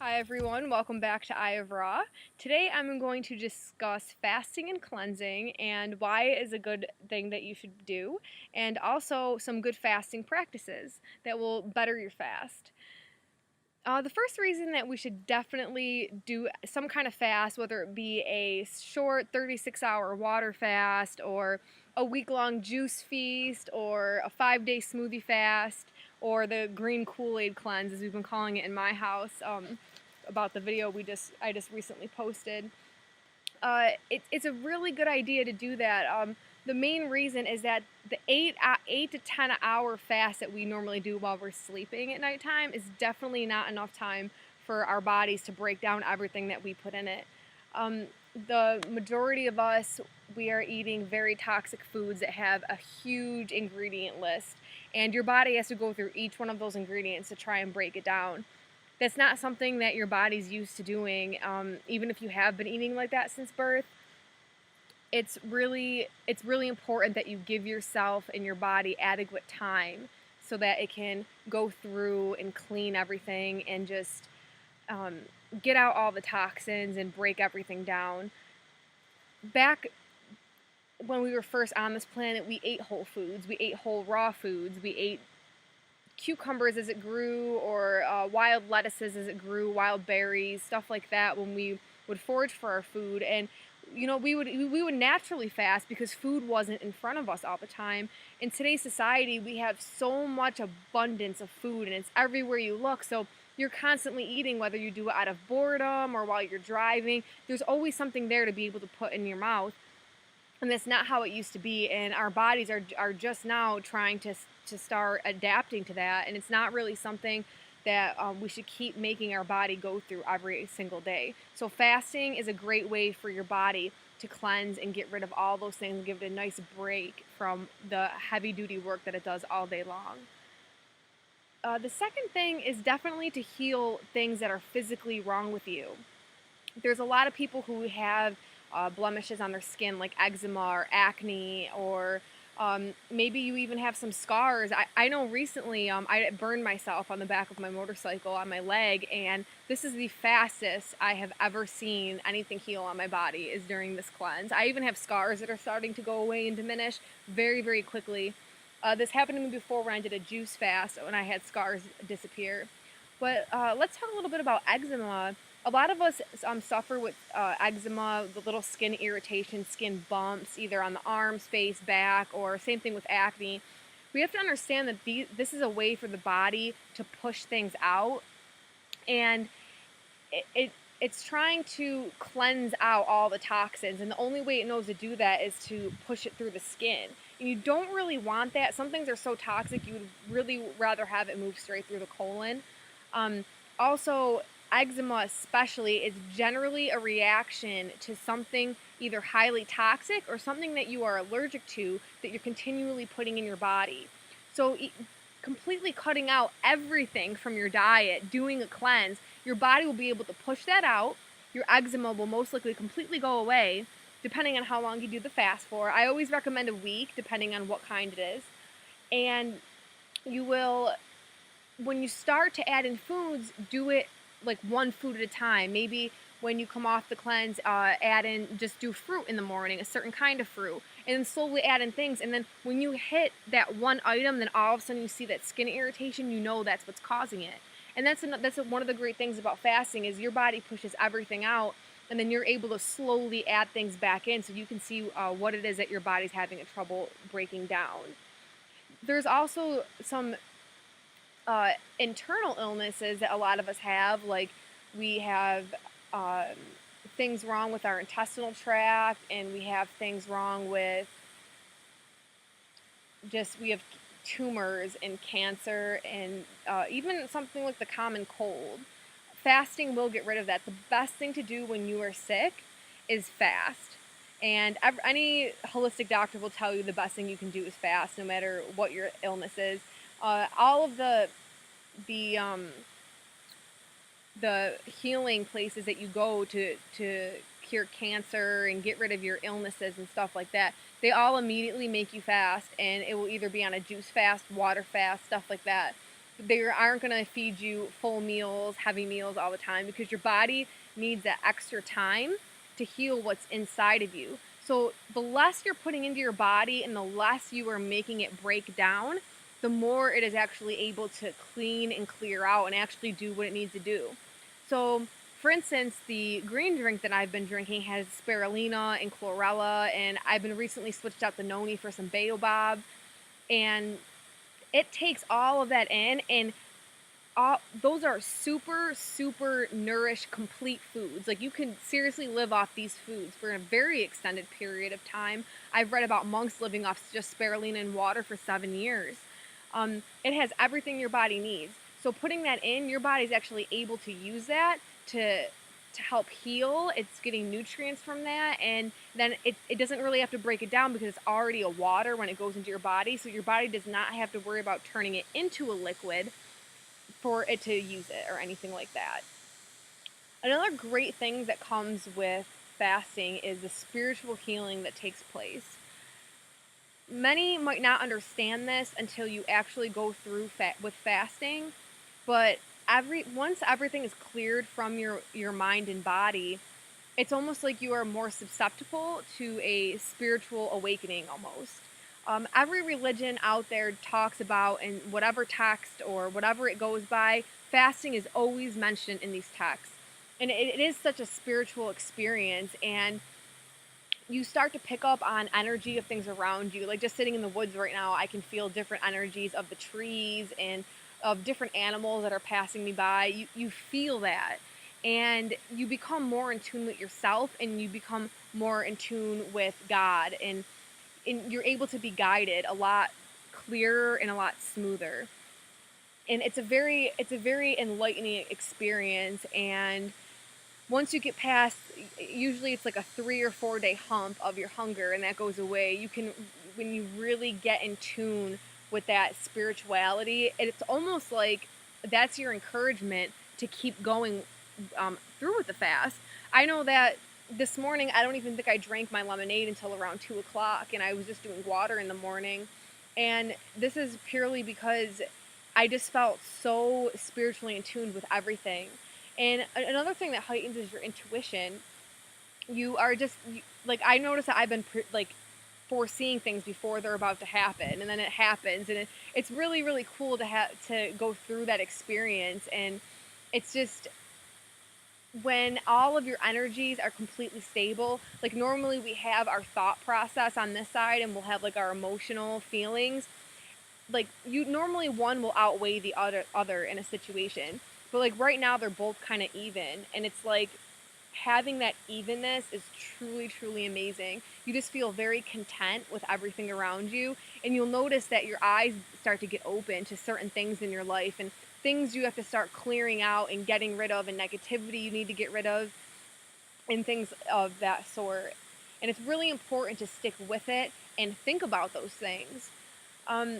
Hi everyone, welcome back to Eye of Ra. Today I'm going to discuss fasting and cleansing and why it is a good thing that you should do, and also some good fasting practices that will better your fast. The first reason that we should definitely do some kind of fast, whether it be a short 36-hour water fast or a week-long juice feast or a 5-day smoothie fast or the green Kool-Aid cleanse, as we've been calling it in my house, about the video I just recently posted. It's a really good idea to do that. The main reason is that the 8 to 10 hour fast that we normally do while we're sleeping at nighttime is definitely not enough time for our bodies to break down everything that we put in it. The majority of us, we are eating very toxic foods that have a huge ingredient list, and your body has to go through each one of those ingredients to try and break it down. That's not something that your body's used to doing, even if you have been eating like that since birth. It's really important that you give yourself and your body adequate time so that it can go through and clean everything and just um, get out all the toxins and break everything down. Back when we were first on this planet, we ate whole foods, we ate whole raw foods, we ate cucumbers as it grew, or wild lettuces as it grew, wild berries, stuff like that when we would forage for our food. And we would naturally fast because food wasn't in front of us all the time. In today's society, we have so much abundance of food and it's everywhere you look, so you're constantly eating, whether you do it out of boredom or while you're driving. There's always something there to be able to put in your mouth, and that's not how it used to be, and our bodies are just now trying to start adapting to that, and it's not really something that we should keep making our body go through every single day. So fasting is a great way for your body to cleanse and get rid of all those things and give it a nice break from the heavy duty work that it does all day long. The second thing is definitely to heal things that are physically wrong with you. There's a lot of people who have blemishes on their skin, like eczema or acne, or maybe you even have some scars. I know recently I burned myself on the back of my motorcycle on my leg, and this is the fastest I have ever seen anything heal on my body is during this cleanse. I even have scars that are starting to go away and diminish very, very quickly. This happened to me before when I did a juice fast when I had scars disappear. But let's talk a little bit about eczema. A lot of us suffer with eczema, the little skin irritation, skin bumps, either on the arms, face, back, or same thing with acne. We have to understand that this is a way for the body to push things out, and it's trying to cleanse out all the toxins, and the only way it knows to do that is to push it through the skin. And you don't really want that. Some things are so toxic, you would really rather have it move straight through the colon. Also, eczema especially is generally a reaction to something either highly toxic or something that you are allergic to that you're continually putting in your body. So completely cutting out everything from your diet, doing a cleanse, your body will be able to push that out. Your eczema will most likely completely go away, depending on how long you do the fast for. I always recommend a week, depending on what kind it is. And you will, when you start to add in foods, do it like one food at a time. Maybe when you come off the cleanse, just do fruit in the morning, a certain kind of fruit, and then slowly add in things. And then when you hit that one item, then all of a sudden you see that skin irritation, you know that's what's causing it. And that's one of the great things about fasting is your body pushes everything out, and then you're able to slowly add things back in so you can see what it is that your body's having a trouble breaking down. There's also some internal illnesses that a lot of us have, like we have things wrong with our intestinal tract, and we have things wrong with we have tumors and cancer, and even something like the common cold. Fasting will get rid of that. The best thing to do when you are sick is fast. And any holistic doctor will tell you the best thing you can do is fast, no matter what your illness is. All of the healing places that you go to cure cancer and get rid of your illnesses and stuff like that, they all immediately make you fast, and it will either be on a juice fast, water fast, stuff like that. They aren't going to feed you full meals, heavy meals all the time, because your body needs that extra time to heal what's inside of you. So the less you're putting into your body and the less you are making it break down, the more it is actually able to clean and clear out and actually do what it needs to do. So, for instance, the green drink that I've been drinking has spirulina and chlorella, and I've been recently switched out the noni for some baobab, and it takes all of that in, and those are super, super nourished, complete foods. Like, you can seriously live off these foods for a very extended period of time. I've read about monks living off just spirulina and water for 7 years. It has everything your body needs. So putting that in, your body's actually able to use that to help heal. It's getting nutrients from that, and then it doesn't really have to break it down because it's already a water when it goes into your body. So your body does not have to worry about turning it into a liquid for it to use it or anything like that. Another great thing that comes with fasting is the spiritual healing that takes place. Many might not understand this until you actually go through with fasting, but once everything is cleared from your mind and body, it's almost like you are more susceptible to a spiritual awakening almost. Every religion out there talks about, in whatever text or whatever it goes by, fasting is always mentioned in these texts. And it is such a spiritual experience, and you start to pick up on energy of things around you. Like, just sitting in the woods right now, I can feel different energies of the trees and of different animals that are passing me by. You feel that, and you become more in tune with yourself, and you become more in tune with God, and you're able to be guided a lot clearer and a lot smoother. And it's a very enlightening experience. And once you get past, usually it's like a 3 or 4 day hump of your hunger, and that goes away. You can, when you really get in tune with that spirituality, it's almost like that's your encouragement to keep going through with the fast. I know that this morning, I don't even think I drank my lemonade until around 2 o'clock, and I was just doing water in the morning. And this is purely because I just felt so spiritually in tune with everything. And another thing that heightens is your intuition. You are just, like, I notice that I've been like foreseeing things before they're about to happen, and then it happens, and it's really, really cool to have to go through that experience. And it's just, when all of your energies are completely stable, like, normally we have our thought process on this side, and we'll have like our emotional feelings. Like, you normally, one will outweigh the other in a situation, but like right now they're both kind of even, and it's like having that evenness is truly, truly amazing. You just feel very content with everything around you, and you'll notice that your eyes start to get open to certain things in your life, and things you have to start clearing out and getting rid of, and negativity you need to get rid of, and things of that sort. And it's really important to stick with it and think about those things. Um,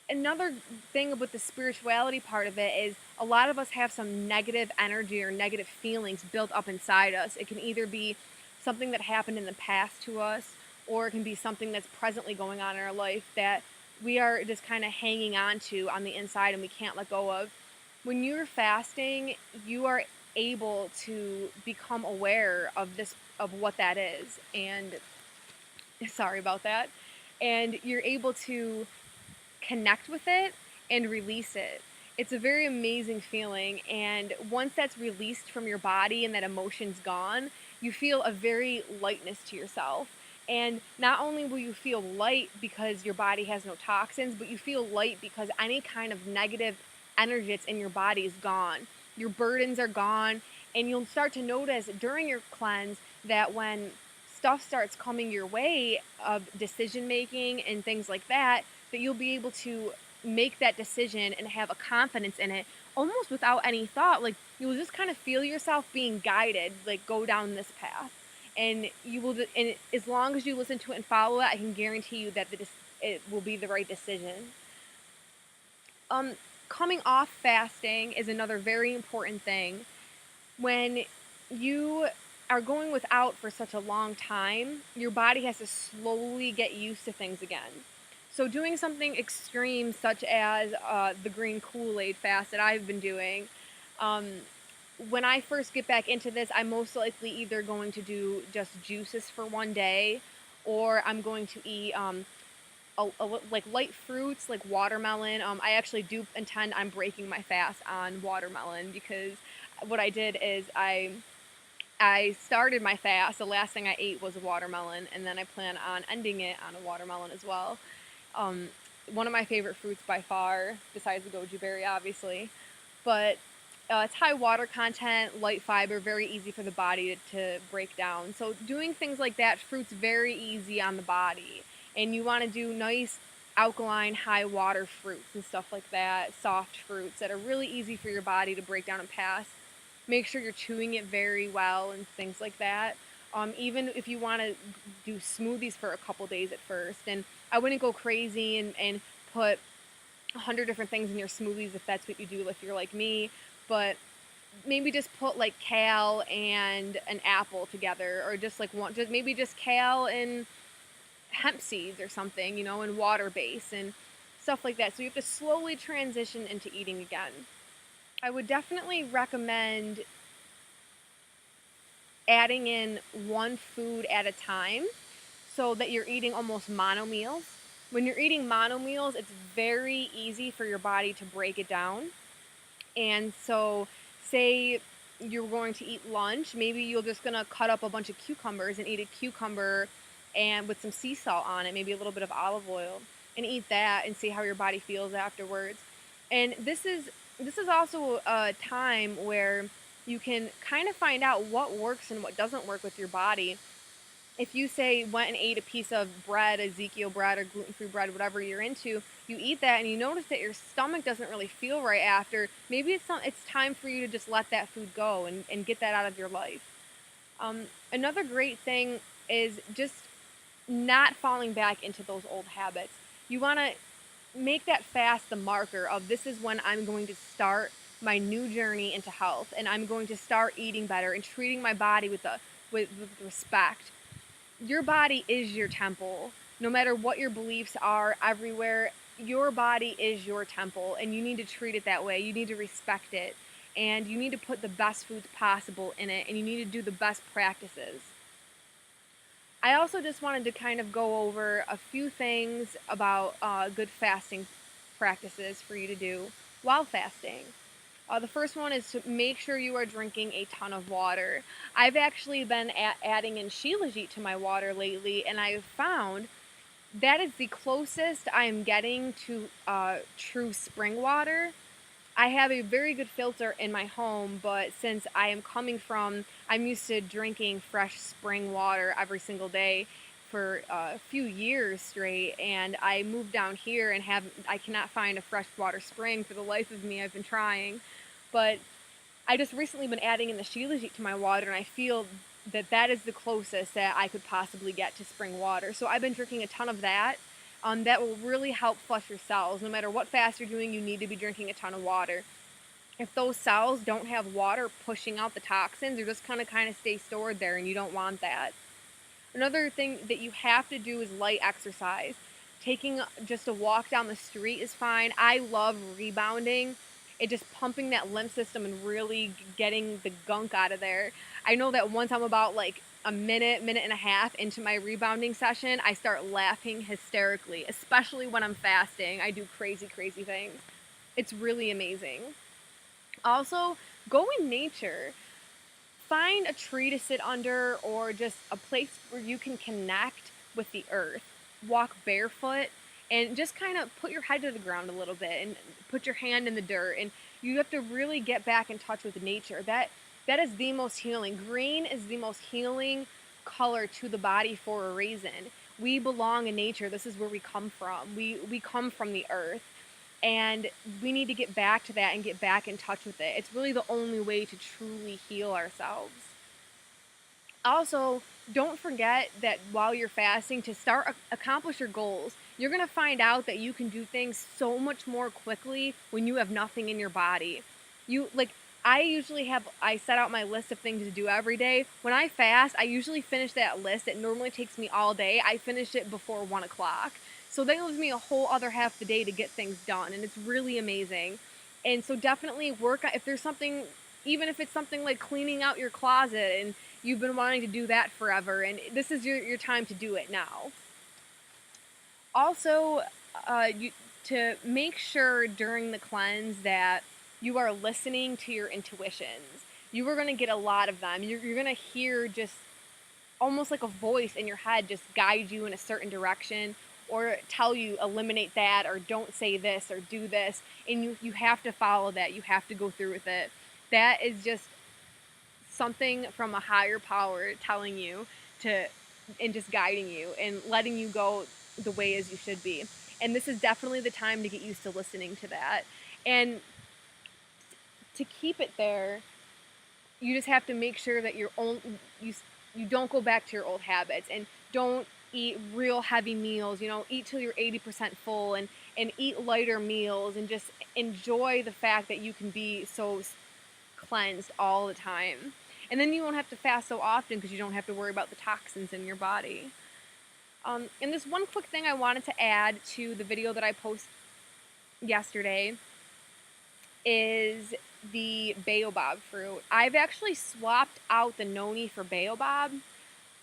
Another thing with the spirituality part of it is a lot of us have some negative energy or negative feelings built up inside us. It can either be something that happened in the past to us, or it can be something that's presently going on in our life that we are just kind of hanging on to on the inside and we can't let go of. When you're fasting, you are able to become aware of this, of what that is, and sorry about that. And you're able to connect with it and release it. It's a very amazing feeling, and once that's released from your body and that emotion's gone, you feel a very lightness to yourself. And not only will you feel light because your body has no toxins, but you feel light because any kind of negative energy that's in your body is gone. Your burdens are gone, and you'll start to notice during your cleanse that when stuff starts coming your way of decision making and things like that, that you'll be able to make that decision and have a confidence in it almost without any thought. Like, you'll just kind of feel yourself being guided, like, go down this path. And you will, and as long as you listen to it and follow it, I can guarantee you that it will be the right decision. Coming off fasting is another very important thing. When you are going without for such a long time, your body has to slowly get used to things again. So doing something extreme such as the green Kool-Aid fast that I've been doing, um, when I first get back into this, I'm most likely either going to do just juices for one day, or I'm going to eat like light fruits like watermelon. I actually do intend on breaking my fast on watermelon because what I did is I started my fast. The last thing I ate was a watermelon, and then I plan on ending it on a watermelon as well. Um, One of my favorite fruits by far, besides the goji berry, obviously. But it's high water content, light fiber, very easy for the body to break down. So doing things like that, fruits very easy on the body. And you want to do nice alkaline, high water fruits and stuff like that, soft fruits that are really easy for your body to break down and pass. Make sure you're chewing it very well and things like that. Even if you want to do smoothies for a couple days at first, and I wouldn't go crazy and put 100 different things in your smoothies if that's what you do if you're like me, but maybe just put like kale and an apple together, or just like one, just maybe just kale and hemp seeds or something, and water base and stuff like that. So you have to slowly transition into eating again. I would definitely recommend adding in one food at a time so that you're eating almost mono meals. When you're eating mono meals, it's very easy for your body to break it down. And so, say you're going to eat lunch, maybe you're just gonna cut up a bunch of cucumbers and eat a cucumber and with some sea salt on it, maybe a little bit of olive oil, and eat that and see how your body feels afterwards. And this is also a time where you can kind of find out what works and what doesn't work with your body. If you say went and ate a piece of bread, Ezekiel bread or gluten-free bread, whatever you're into, you eat that and you notice that your stomach doesn't really feel right after, maybe it's time for you to just let that food go and get that out of your life. Another great thing is just not falling back into those old habits. You want to make that fast the marker of this is when I'm going to start my new journey into health, and I'm going to start eating better and treating my body with respect. Your body is your temple. No matter what your beliefs are, everywhere, your body is your temple, and you need to treat it that way. You need to respect it, and you need to put the best foods possible in it, and you need to do the best practices. I also just wanted to kind of go over a few things about good fasting practices for you to do while fasting. The first one is to make sure you are drinking a ton of water. I've actually been adding in Shilajit to my water lately, and I've found that is the closest I am getting to true spring water. I have a very good filter in my home, but since I'm used to drinking fresh spring water every single day for a few years straight, and I moved down here and I cannot find a freshwater spring for the life of me. I've been trying, but I just recently been adding in the Shilajit to my water, and I feel that that is the closest that I could possibly get to spring water. So I've been drinking a ton of that. That will really help flush your cells. No matter what fast you're doing, you need to be drinking a ton of water. If those cells don't have water pushing out the toxins, they're just kind of stay stored there, and you don't want that. Another thing that you have to do is light exercise. Taking just a walk down the street is fine. I love rebounding. It just pumping that lymph system and really getting the gunk out of there. I know that once I'm about like a minute and a half into my rebounding session, I start laughing hysterically, especially when I'm fasting. I do crazy, crazy things. It's really amazing. Also, go in nature. Find a tree to sit under, or just a place where you can connect with the earth. Walk barefoot and just kind of put your head to the ground a little bit and put your hand in the dirt. And you have to really get back in touch with nature. That is the most healing. Green is the most healing color to the body for a reason. We belong in nature. This is where we come from. We come from the earth. And we need to get back to that and get back in touch with it. It's really the only way to truly heal ourselves. Also, don't forget that while you're fasting, to start accomplish your goals. You're going to find out that you can do things so much more quickly when you have nothing in your body. I set out my list of things to do every day. When I fast, I usually finish that list. It normally takes me all day. I finish it before 1 o'clock. So that leaves me a whole other half the day to get things done, and it's really amazing. And so definitely work on, if there's something, even if it's something like cleaning out your closet and you've been wanting to do that forever, and this is your time to do it now. Also, to make sure during the cleanse that you are listening to your intuitions. You are going to get a lot of them. You're going to hear just almost like a voice in your head just guide you in a certain direction, or tell you eliminate that, or don't say this, or do this, and you have to follow that. You have to go through with it. That is just something from a higher power telling you to, and just guiding you and letting you go the way as you should be. And this is definitely the time to get used to listening to that. And to keep it there, you just have to make sure that you don't go back to your old habits, and don't eat real heavy meals. Eat till you're 80% full, and eat lighter meals, and just enjoy the fact that you can be so cleansed all the time. And then you won't have to fast so often because you don't have to worry about the toxins in your body. And this one quick thing I wanted to add to the video that I posted yesterday is the baobab fruit. I've actually swapped out the noni for baobab.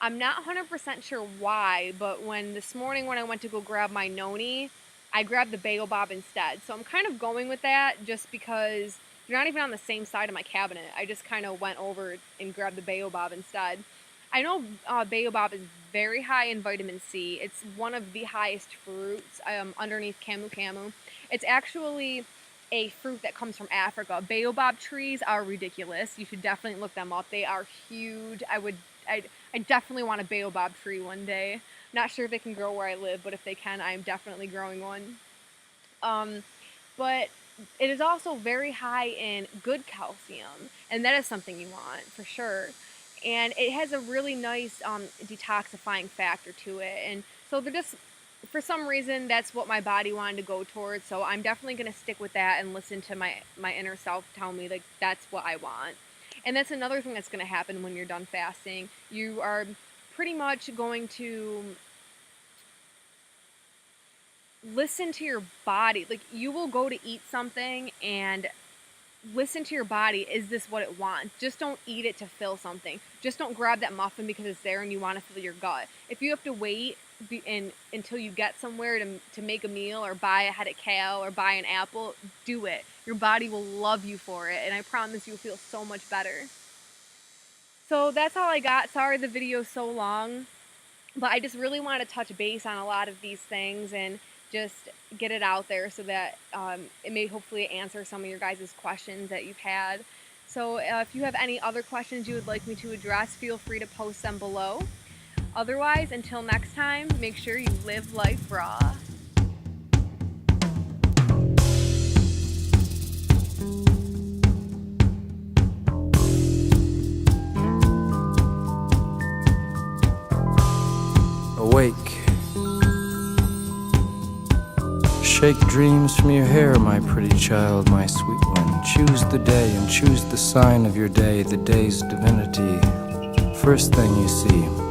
I'm not 100% sure why, but this morning when I went to go grab my noni, I grabbed the baobab instead. So I'm kind of going with that just because they're not even on the same side of my cabinet. I just kind of went over and grabbed the baobab instead. I know baobab is very high in vitamin C. It's one of the highest fruits underneath camu. It's actually a fruit that comes from Africa. Baobab trees are ridiculous. You should definitely look them up. They are huge. I definitely want a baobab tree one day. Not sure if they can grow where I live, but if they can, I'm definitely growing one. But it is also very high in good calcium, and that is something you want for sure. And it has a really nice detoxifying factor to it. And so they're just, for some reason, that's what my body wanted to go towards. So I'm definitely going to stick with that and listen to my inner self tell me, like, that's what I want. And that's another thing that's going to happen when you're done fasting. You are pretty much going to listen to your body. Like, you will go to eat something and listen to your body. Is this what it wants? Just don't eat it to fill something. Just don't grab that muffin because it's there and you want to fill your gut. If you have to wait until you get somewhere to make a meal, or buy a head of kale, or buy an apple, do it. Your body will love you for it, and I promise you'll feel so much better. So that's all I got. Sorry the video's so long, but I just really wanted to touch base on a lot of these things and just get it out there so that it may hopefully answer some of your guys' questions that you've had. So if you have any other questions you would like me to address, feel free to post them below. Otherwise, until next time, make sure you live life raw. Awake. Shake dreams from your hair, my pretty child, my sweet one. Choose the day and choose the sign of your day, the day's divinity. First thing you see,